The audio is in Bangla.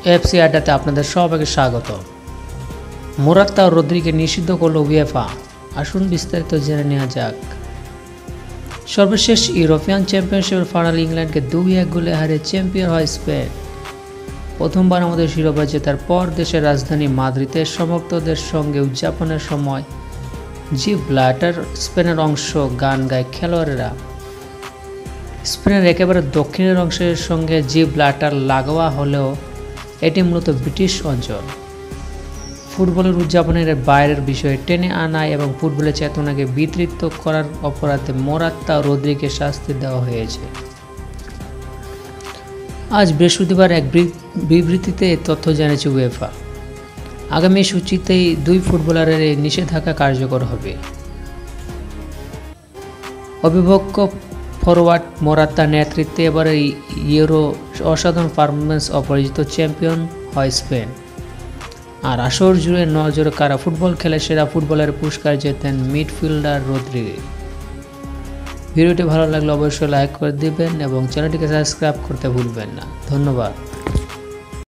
এফসি আড্ডাতে আপনাদের সবাইকে স্বাগত। মোরাত্তা রদ্রিকে নিষিদ্ধ করল উয়েফা। আসুন বিস্তারিত জেনে নেওয়া যাক। সর্বশেষ ইউরোপিয়ান চ্যাম্পিয়নশিপের ফাইনাল ইংল্যান্ডকে 2-1 গোলে হারিয়ে চ্যাম্পিয়ন হয় স্পেন। প্রথমবার আমাদের শিরোপা জেতার পর দেশের রাজধানী মাদ্রিদের সমর্থকদের সঙ্গে উদযাপনের সময় জি ব্লাটার স্পেনের অংশ গান গায় খেলোয়াড়েরা। স্পেনের একেবারে দক্ষিণের অংশের সঙ্গে জি ব্লাটার লাগোয়া হলেও এটি মূলত ব্রিটিশ অঞ্চল। ফুটবলের উদযাপনের বাইরের বিষয়ে টেনে আনা এবং ফুটবলের চেতনাকে বিতৃত করার অপরাধে মোরাত্তা রদ্রিকে শাস্তি দেওয়া হয়েছে। আজ বৃহস্পতিবার এক বিবৃতিতে তথ্য জানিয়েছে উয়েফা। আগামী সূচিতেই 2 ফুটবলারের এই নিষেধাজ্ঞা কার্যকর হবে। অবিভক্ত ফরওয়ার্ড মোরাত্তার নেতৃত্বে এবারে ইউরো অসাধারণ পারফরমেন্স অপরাজিত চ্যাম্পিয়ন হয় স্পেন। আর আসর জুড়ে নজরে কারা ফুটবল খেলে সেরা ফুটবলারের পুরস্কার জেতেন মিডফিল্ডার রদ্রিগে। ভিডিওটি ভালো লাগলে অবশ্যই লাইক করে দিবেন এবং চ্যানেলটিকে সাবস্ক্রাইব করতে ভুলবেন না। ধন্যবাদ।